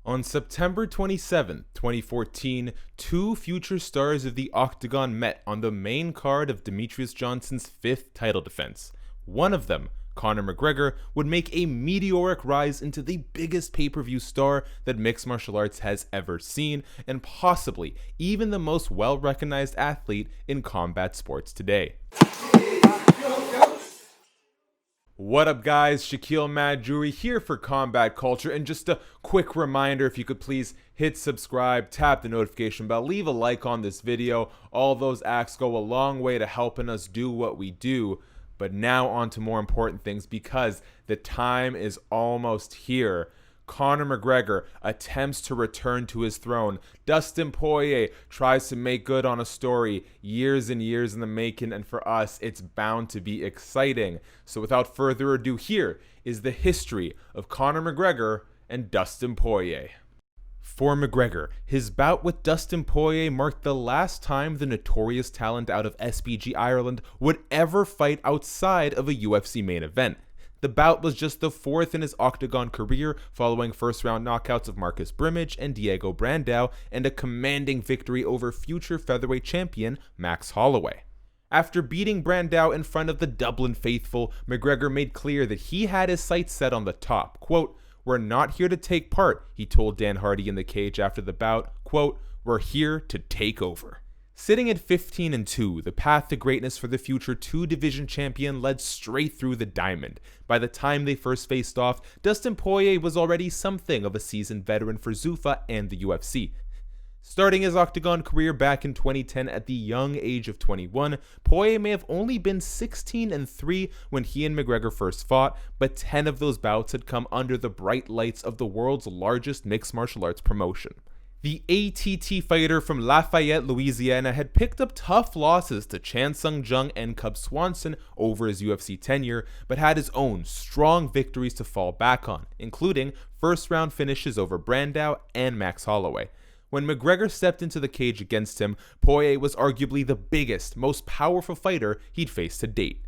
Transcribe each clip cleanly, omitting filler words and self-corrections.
On September 27, 2014, two future stars of the Octagon met on the main card of Demetrius Johnson's fifth title defense. One of them, Conor McGregor, would make a meteoric rise into the biggest pay-per-view star that mixed martial arts has ever seen, and possibly even the most well-recognized athlete in combat sports today. What up guys, Shaquille Madjouri here for Combat Culture, and just a quick reminder, if you could please hit subscribe, tap the notification bell, leave a like on this video. All those acts go a long way to helping us do what we do. But now on to more important things, because the time is almost here. Conor McGregor attempts to return to his throne. Dustin Poirier tries to make good on a story years and years in the making, and for us, it's bound to be exciting. So without further ado, here is the history of Conor McGregor and Dustin Poirier. For McGregor, his bout with Dustin Poirier marked the last time the notorious talent out of SBG Ireland would ever fight outside of a UFC main event. The bout was just the fourth in his Octagon career, following first-round knockouts of Marcus Brimage and Diego Brandao, and a commanding victory over future featherweight champion Max Holloway. After beating Brandao in front of the Dublin faithful, McGregor made clear that he had his sights set on the top. Quote, "We're not here to take part," he told Dan Hardy in the cage after the bout. Quote, "We're here to take over." Sitting at 15-2, the path to greatness for the future two-division champion led straight through the diamond. By the time they first faced off, Dustin Poirier was already something of a seasoned veteran for Zuffa and the UFC. Starting his Octagon career back in 2010 at the young age of 21, Poirier may have only been 16-3 when he and McGregor first fought, but 10 of those bouts had come under the bright lights of the world's largest mixed martial arts promotion. The ATT fighter from Lafayette, Louisiana had picked up tough losses to Chan Sung Jung and Cub Swanson over his UFC tenure, but had his own strong victories to fall back on, including first-round finishes over Brandao and Max Holloway. When McGregor stepped into the cage against him, Poirier was arguably the biggest, most powerful fighter he'd faced to date.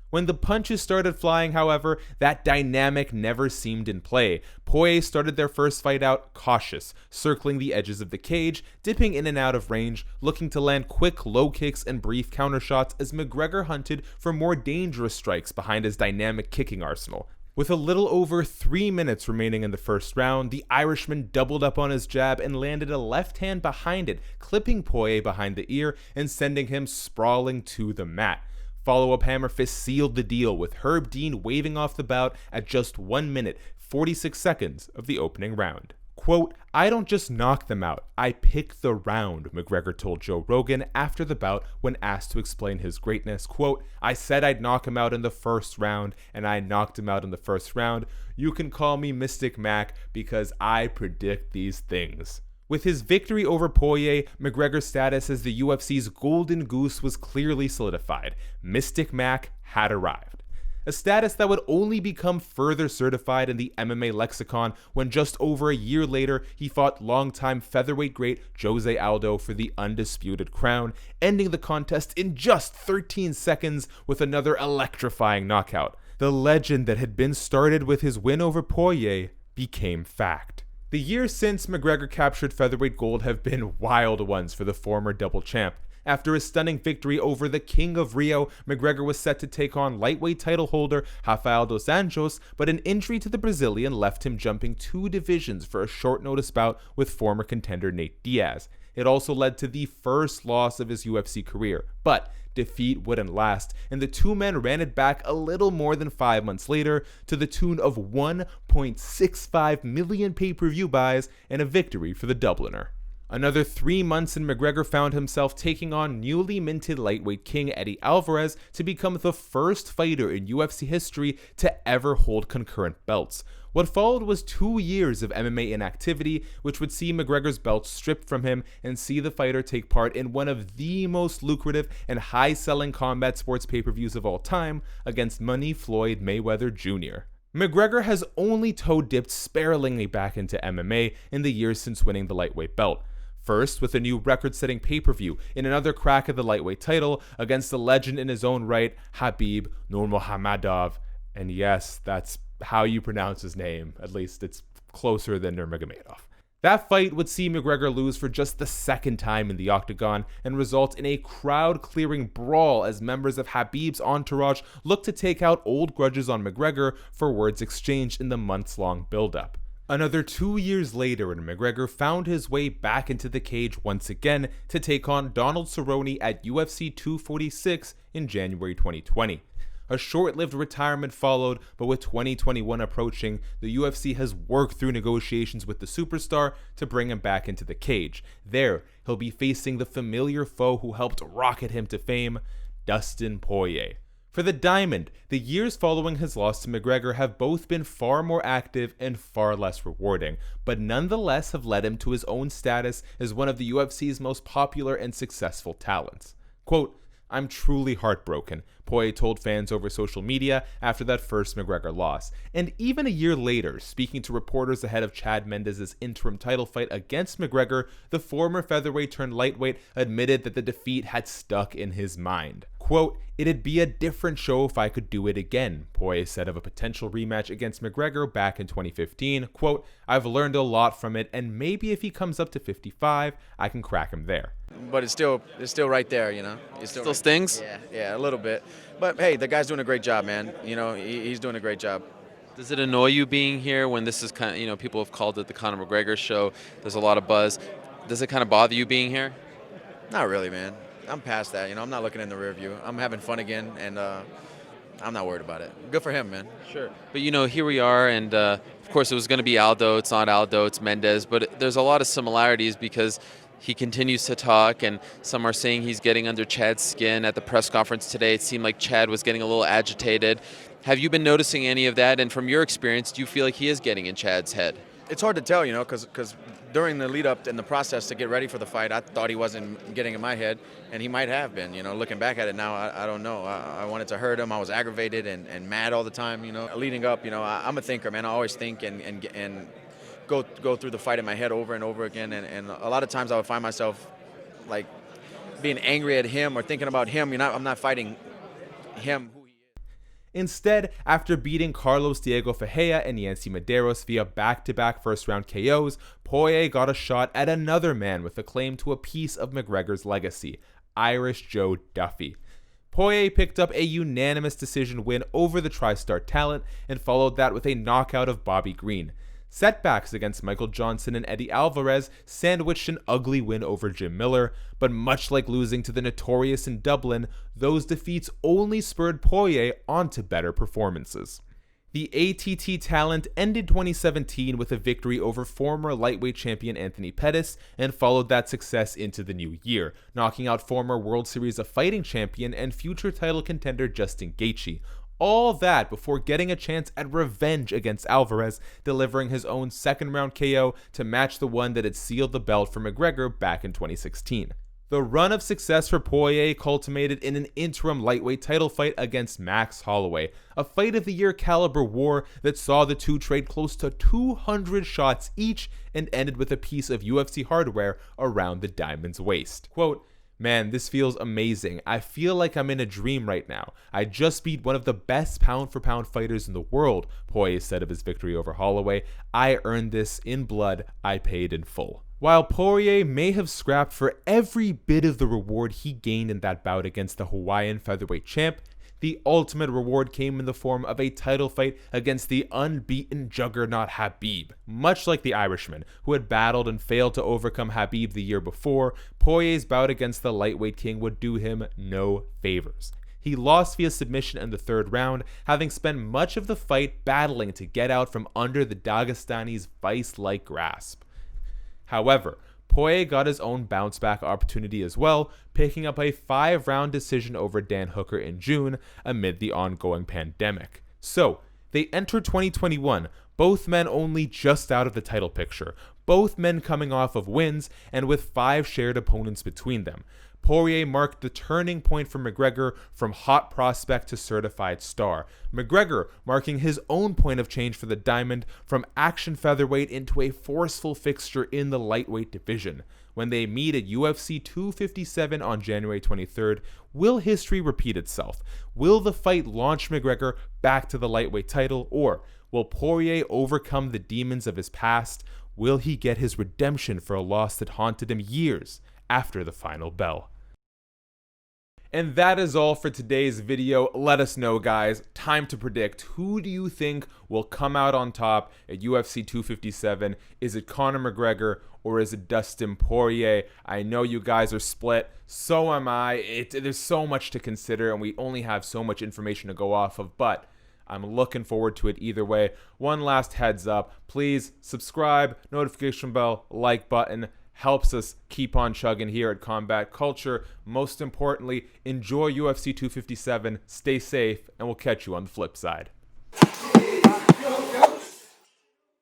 When the punches started flying, however, that dynamic never seemed in play. Poirier started their first fight out cautious, circling the edges of the cage, dipping in and out of range, looking to land quick low kicks and brief countershots as McGregor hunted for more dangerous strikes behind his dynamic kicking arsenal. With a little over 3 minutes remaining in the first round, the Irishman doubled up on his jab and landed a left hand behind it, clipping Poirier behind the ear and sending him sprawling to the mat. Follow-up hammer fist sealed the deal, with Herb Dean waving off the bout at just 1 minute, 46 seconds of the opening round. Quote, "I don't just knock them out, I pick the round," McGregor told Joe Rogan after the bout when asked to explain his greatness. Quote, "I said I'd knock him out in the first round, and I knocked him out in the first round. You can call me Mystic Mac because I predict these things." With his victory over Poirier, McGregor's status as the UFC's golden goose was clearly solidified. Mystic Mac had arrived. A status that would only become further certified in the MMA lexicon when just over a year later he fought longtime featherweight great Jose Aldo for the undisputed crown, ending the contest in just 13 seconds with another electrifying knockout. The legend that had been started with his win over Poirier became fact. The years since McGregor captured featherweight gold have been wild ones for the former double champ. After a stunning victory over the King of Rio, McGregor was set to take on lightweight title holder Rafael dos Anjos, but an injury to the Brazilian left him jumping 2 divisions for a short notice bout with former contender Nate Diaz. It also led to the first loss of his UFC career, but defeat wouldn't last, and the two men ran it back a little more than 5 months later to the tune of 1.65 million pay-per-view buys and a victory for the Dubliner. Another 3 months and McGregor found himself taking on newly minted lightweight king Eddie Alvarez to become the first fighter in UFC history to ever hold concurrent belts. What followed was 2 years of MMA inactivity, which would see McGregor's belt stripped from him and see the fighter take part in one of the most lucrative and high-selling combat sports pay-per-views of all time against Money Floyd Mayweather Jr. McGregor has only toe-dipped sparingly back into MMA in the years since winning the lightweight belt. First, with a new record-setting pay-per-view in another crack at the lightweight title against the legend in his own right, Khabib Nurmagomedov. And yes, that's how you pronounce his name. At least it's closer than Nurmagomedov. That fight would see McGregor lose for just the second time in the octagon and result in a crowd-clearing brawl as members of Khabib's entourage looked to take out old grudges on McGregor for words exchanged in the months-long build-up. Another 2 years later, when McGregor found his way back into the cage once again to take on Donald Cerrone at UFC 246 in January 2020. A short-lived retirement followed, but with 2021 approaching, the UFC has worked through negotiations with the superstar to bring him back into the cage. There, he'll be facing the familiar foe who helped rocket him to fame, Dustin Poirier. For the Diamond, the years following his loss to McGregor have both been far more active and far less rewarding, but nonetheless have led him to his own status as one of the UFC's most popular and successful talents. Quote, "I'm truly heartbroken," Poirier told fans over social media after that first McGregor loss. And even a year later, speaking to reporters ahead of Chad Mendes' interim title fight against McGregor, the former featherweight turned lightweight admitted that the defeat had stuck in his mind. Quote, "It'd be a different show if I could do it again," Poirier said of a potential rematch against McGregor back in 2015. Quote, "I've learned a lot from it, and maybe if he comes up to 55, I can crack him there." But it's still right there, you know. It Still stings? Yeah, a little bit. But hey, the guy's doing a great job, man. You know, he's doing a great job. Does it annoy you being here when this is kind of, people have called it the Conor McGregor show? There's a lot of buzz. Does it kind of bother you being here? Not really, man. I'm past that, you know. I'm not looking in the rear view. I'm having fun again, and I'm not worried about it. Good for him, man. Sure. But, here we are, and of course it was going to be Aldo. It's not Aldo, it's Mendes. But there's a lot of similarities because he continues to talk, and some are saying he's getting under Chad's skin. At the press conference today, it seemed like Chad was getting a little agitated. Have you been noticing any of that? And from your experience, do you feel like he is getting in Chad's head? It's hard to tell, you know, because during the lead-up and the process to get ready for the fight, I thought he wasn't getting in my head, and he might have been. You know, looking back at it now, I don't know. I wanted to hurt him. I was aggravated and mad all the time, you know. Leading up, you know, I'm a thinker, man. I always think and go through the fight in my head over and over again, and a lot of times I would find myself like being angry at him or thinking about him. I'm not fighting him. Instead, after beating Carlos Diego Ferreira and Yancy Medeiros via back-to-back first-round KOs, Poirier got a shot at another man with a claim to a piece of McGregor's legacy, Irish Joe Duffy. Poirier picked up a unanimous decision win over the TriStar talent and followed that with a knockout of Bobby Green. Setbacks against Michael Johnson and Eddie Alvarez sandwiched an ugly win over Jim Miller, but much like losing to the Notorious in Dublin, those defeats only spurred Poirier onto better performances. The ATT talent ended 2017 with a victory over former lightweight champion Anthony Pettis and followed that success into the new year, knocking out former World Series of Fighting champion and future title contender Justin Gaethje. All that before getting a chance at revenge against Alvarez, delivering his own second-round KO to match the one that had sealed the belt for McGregor back in 2016. The run of success for Poirier culminated in an interim lightweight title fight against Max Holloway, a fight of the year caliber war that saw the two trade close to 200 shots each and ended with a piece of UFC hardware around the Diamond's waist. Quote, "Man, this feels amazing. I feel like I'm in a dream right now. I just beat one of the best pound-for-pound fighters in the world," Poirier said of his victory over Holloway. "I earned this in blood. I paid in full." While Poirier may have scrapped for every bit of the reward he gained in that bout against the Hawaiian featherweight champ, the ultimate reward came in the form of a title fight against the unbeaten juggernaut Khabib. Much like the Irishman, who had battled and failed to overcome Khabib the year before, Poirier's bout against the lightweight king would do him no favors. He lost via submission in the third round, having spent much of the fight battling to get out from under the Dagestani's vice-like grasp. However, Poirier got his own bounce-back opportunity as well, picking up a 5-round decision over Dan Hooker in June amid the ongoing pandemic. So, they enter 2021, both men only just out of the title picture, both men coming off of wins and with 5 shared opponents between them. Poirier marked the turning point for McGregor from hot prospect to certified star. McGregor marking his own point of change for the Diamond from action featherweight into a forceful fixture in the lightweight division. When they meet at UFC 257 on January 23rd, will history repeat itself? Will the fight launch McGregor back to the lightweight title, or Will Poirier overcome the demons of his past? Will he get his redemption for a loss that haunted him years after the final bell? And that is all for today's video. Let us know, guys. Time to predict. Who do you think will come out on top at UFC 257? Is it Conor McGregor or is it Dustin Poirier? I know you guys are split. So am I. There's so much to consider, and we only have so much information to go off of, but I'm looking forward to it either way. One last heads up. Please subscribe, notification bell, like button. Helps us keep on chugging here at Combat Culture. Most importantly, enjoy UFC 257, stay safe, and we'll catch you on the flip side.